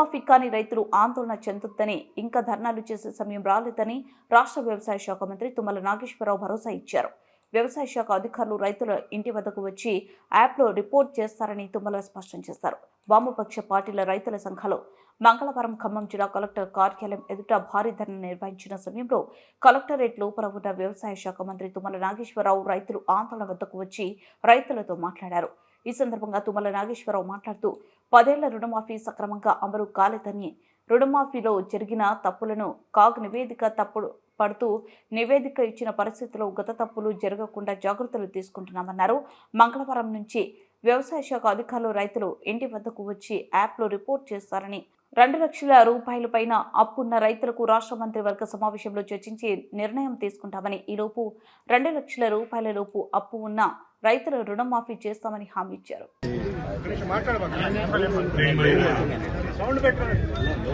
రుణమాఫీ కాని రైతులు ఆందోళన చెందొద్దని, ఇంకా ధర్నాలు చేసే సమయం రాలేదని రాష్ట్ర వ్యవసాయ శాఖ మంత్రి తుమ్మల నాగేశ్వరరావు భరోసా ఇచ్చారు. వ్యవసాయ శాఖ అధికారులు రైతుల ఇంటి వద్దకు వచ్చి యాప్లో రిపోర్ట్ చేస్తారని తుమ్మల స్పష్టం చేశారు. వామపక్ష పార్టీల రైతుల సంఘాలు మంగళవారం ఖమ్మం జిల్లా కలెక్టర్ కార్యాలయం ఎదుట భారీ ధర్నా నిర్వహించిన సమయంలో కలెక్టరేట్ లోపల ఉన్న వ్యవసాయ శాఖ మంత్రి తుమ్మల నాగేశ్వరరావు రైతులు ఆందోళన వద్దకు వచ్చి రైతులతో మాట్లాడారు. ఈ సందర్భంగా తుమ్మల నాగేశ్వరరావు మాట్లాడుతూ 10 ఏళ్ల రుణమాఫీ సక్రమంగా అమలు కాలేదని, రుణమాఫీలో జరిగిన తప్పులను కాగ్ నివేదిక తప్పుడు పడుతూ నివేదిక ఇచ్చిన పరిస్థితుల్లో గత తప్పులు జరగకుండా జాగ్రత్తలు తీసుకుంటున్నామన్నారు. మంగళవారం నుంచి వ్యవసాయ శాఖ అధికారులు రైతులు ఇంటి వద్దకు వచ్చి యాప్లో రిపోర్ట్ చేస్తారని, 2 లక్షల రూపాయల పైన అప్పున్న రైతులకు రాష్ట్ర మంత్రివర్గ సమావేశంలో చర్చించి నిర్ణయం తీసుకుంటామని, ఈలోపు 2 లక్షల రూపాయల లోపు అప్పు ఉన్న రైతుల రుణమాఫీ చేస్తామని హామీ ఇచ్చారు.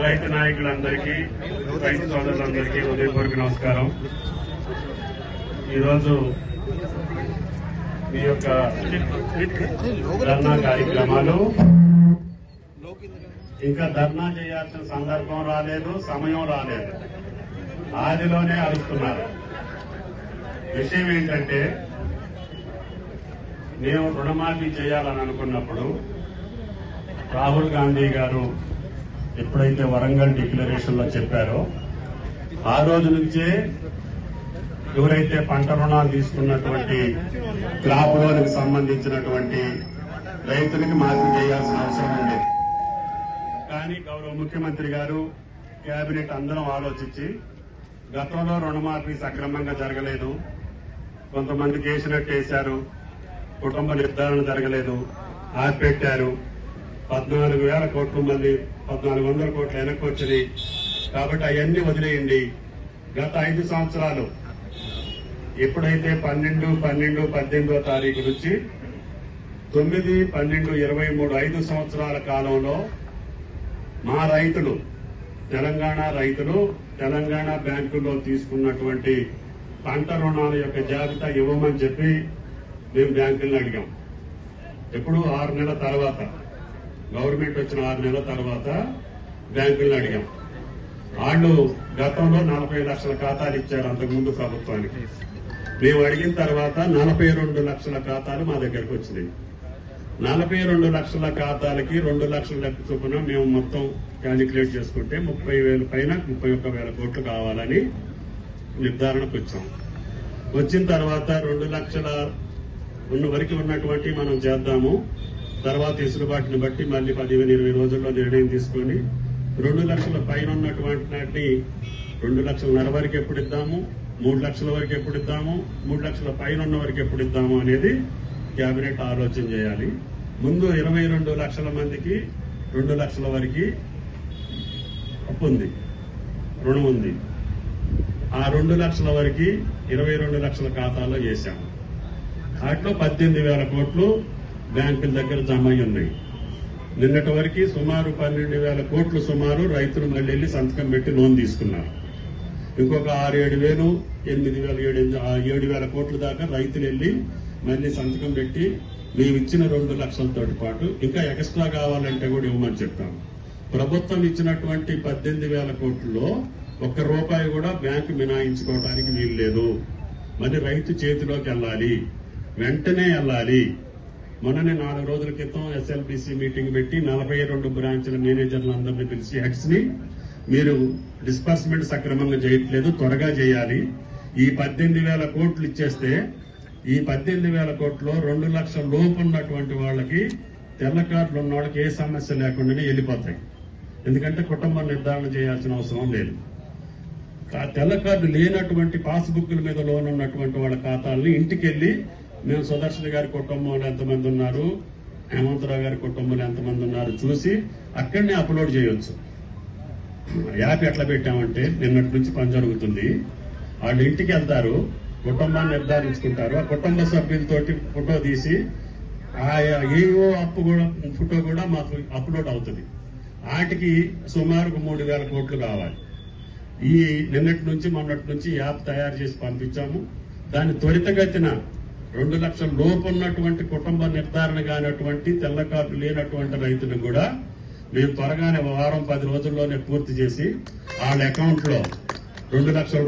రైతు నాయకులందరికీ, రైతు సోదరులందరికీ హృదయపూర్వక నమస్కారం. ఈరోజు మీ యొక్క ధర్నా కార్యక్రమాలు ఇంకా ధర్నా చేయాల్సిన సందర్భం రాలేదు, సమయం రాలేదు, ఆదిలోనే అరుస్తున్నారు. విషయం ఏంటంటే, మేము రుణమాఫీ చేయాలని అనుకున్నప్పుడు రాహుల్ గాంధీ గారు ఎప్పుడైతే వరంగల్ డిక్లరేషన్ లో చెప్పారో ఆ రోజు నుంచే ఎవరైతే పంట రుణాలు తీసుకున్నటువంటి క్రాప్ లోన్కి సంబంధించినటువంటి రైతులకి మాఫీ చేయాల్సిన అవసరం ఉంది. కానీ గౌరవ ముఖ్యమంత్రి గారు, కేబినెట్ అందరం ఆలోచించి గతంలో రుణమాఫీ సక్రమంగా జరగలేదు, కొంతమందికి వేసినట్టు వేశారు, కుటుంబ నిర్ధారణ జరగలేదు, ఆపిపెట్టారు. 14,000 కోట్లు మళ్ళీ 1,400 కోట్లు వెనక్కి వచ్చినాయి. కాబట్టి అవన్నీ వదిలేయండి. గత 5 సంవత్సరాలు ఎప్పుడైతే 12/12/18 తారీఖు నుంచి 9/12/23 5 సంవత్సరాల కాలంలో మా రైతులు, తెలంగాణ రైతులు తెలంగాణ బ్యాంకుల్లో తీసుకున్నటువంటి పంట రుణాల యొక్క జాబితా ఇవ్వమని చెప్పి మేము బ్యాంకులను అడిగాం. ఎప్పుడు 6 నెలల తర్వాత, గవర్నమెంట్ వచ్చిన 6 నెలల తర్వాత బ్యాంకులను అడిగాం. వాళ్ళు గతంలో 40 లక్షల ఖాతాలు ఇచ్చారు అంతకుముందు ప్రభుత్వానికి. మేము అడిగిన తర్వాత 42 లక్షల ఖాతాలు మా దగ్గరకు వచ్చినాయి. 42 లక్షల ఖాతాలకి 2 లక్షల లెక్క చొప్పున మేము మొత్తం క్యాలిక్యులేట్ చేసుకుంటే 30,000 పైన 31,000 కోట్లు కావాలని నిర్ధారణకు వచ్చాం. వచ్చిన తర్వాత 2 లక్షల వరకు ఉన్నటువంటి మనం చేద్దాము, తర్వాత ఇసులుబాటుని బట్టి మళ్ళీ 15-20 రోజుల్లో నిర్ణయం తీసుకొని 2 లక్షల పైన ఉన్నటువంటి 2 లక్షల వరకు ఎప్పుడు ఇద్దాము, 3 లక్షల వరకు ఎప్పుడు ఇద్దాము, 3 లక్షల పైన ఉన్న వరకు ఎప్పుడు ఇద్దాము అనేది కేబినెట్ ఆలోచన చేయాలి. ముందు 22 లక్షల మందికి 2 లక్షల వరకు అప్పు ఉంది, రుణం ఉంది. ఆ 2 లక్షల వరకు 22 లక్షల ఖాతాలో వేశాము. వాటిలో 18,000 కోట్లు బ్యాంకుల దగ్గర జమ అయి ఉన్నాయి. నిన్నటి వరకు సుమారు 12,000 కోట్లు సుమారు రైతులు మళ్ళీ వెళ్లి సంతకం పెట్టి లోన్ తీసుకున్నారు. ఇంకొక 6-7,000, 7,000 కోట్ల దాకా రైతులు వెళ్లి మళ్ళీ సంతకం పెట్టి మేము ఇచ్చిన 2 లక్షలతో పాటు ఇంకా ఎక్స్ట్రా కావాలంటే కూడా ఇవ్వమని చెప్పాము. ప్రభుత్వం ఇచ్చినటువంటి 18,000 కోట్లలో 1 రూపాయి కూడా బ్యాంకు మినాయించుకోవడానికి వీలు లేదు. మరి రైతు చేతిలోకి వెళ్ళాలి, వెంటనే వెళ్ళాలి. మొన్ననే 4 రోజుల క్రితం ఎస్ఎల్బిసి మీటింగ్ పెట్టి 42 బ్రాంచ్ల మేనేజర్లందరినీ పిలిచి హెడ్స్ ని, మీరు డిస్బర్స్మెంట్ సక్రమంగా చేయట్లేదు, త్వరగా చేయాలి. ఈ 18,000 కోట్లు ఇచ్చేస్తే ఈ 18,000 కోట్లు 2 లక్షల లోపు ఉన్నటువంటి వాళ్ళకి, తెల్ల కార్డులు ఉన్న వాళ్ళకి ఏ సమస్య లేకుండానే వెళ్ళిపోతాయి. ఎందుకంటే కుటుంబ నిర్ధారణ చేయాల్సిన అవసరం లేదు. తెల్ల కార్డు లేనటువంటి పాస్బుక్ల మీద లోన్ ఉన్నటువంటి వాళ్ళ ఖాతాలని ఇంటికి వెళ్లి మేము సుదర్శన్ గారి కుటుంబంలో ఎంతమంది ఉన్నారు, హేమంతరావు గారి కుటుంబంలో ఎంతమంది ఉన్నారు చూసి అక్కడనే అప్లోడ్ చేయొచ్చు. యాప్ ఎట్లా పెట్టామంటే, నిన్నటి నుంచి పని జరుగుతుంది. వాళ్ళు ఇంటికి వెళ్తారు, కుటుంబాన్ని నిర్ధారించుకుంటారు, ఆ కుటుంబ సభ్యులతోటి ఫోటో తీసి ఆ ఏవో అప్పు కూడా ఫోటో కూడా మాకు అప్లోడ్ అవుతుంది. వాటికి సుమారు 3,000 కోట్లు కావాలి. ఈ నిన్నటి నుంచి మొన్నటి నుంచి యాప్ తయారు చేసి పంపించాము. దాన్ని త్వరితగతిన 2 లక్షల లోపు ఉన్నటువంటి కుటుంబ నిర్ధారణ కానటువంటి, తెల్ల కార్డు లేనటువంటి రైతులు కూడా మేము త్వరగానే వారం 10 రోజుల్లోనే పూర్తి చేసి వాళ్ళ అకౌంట్ లో 2 లక్షల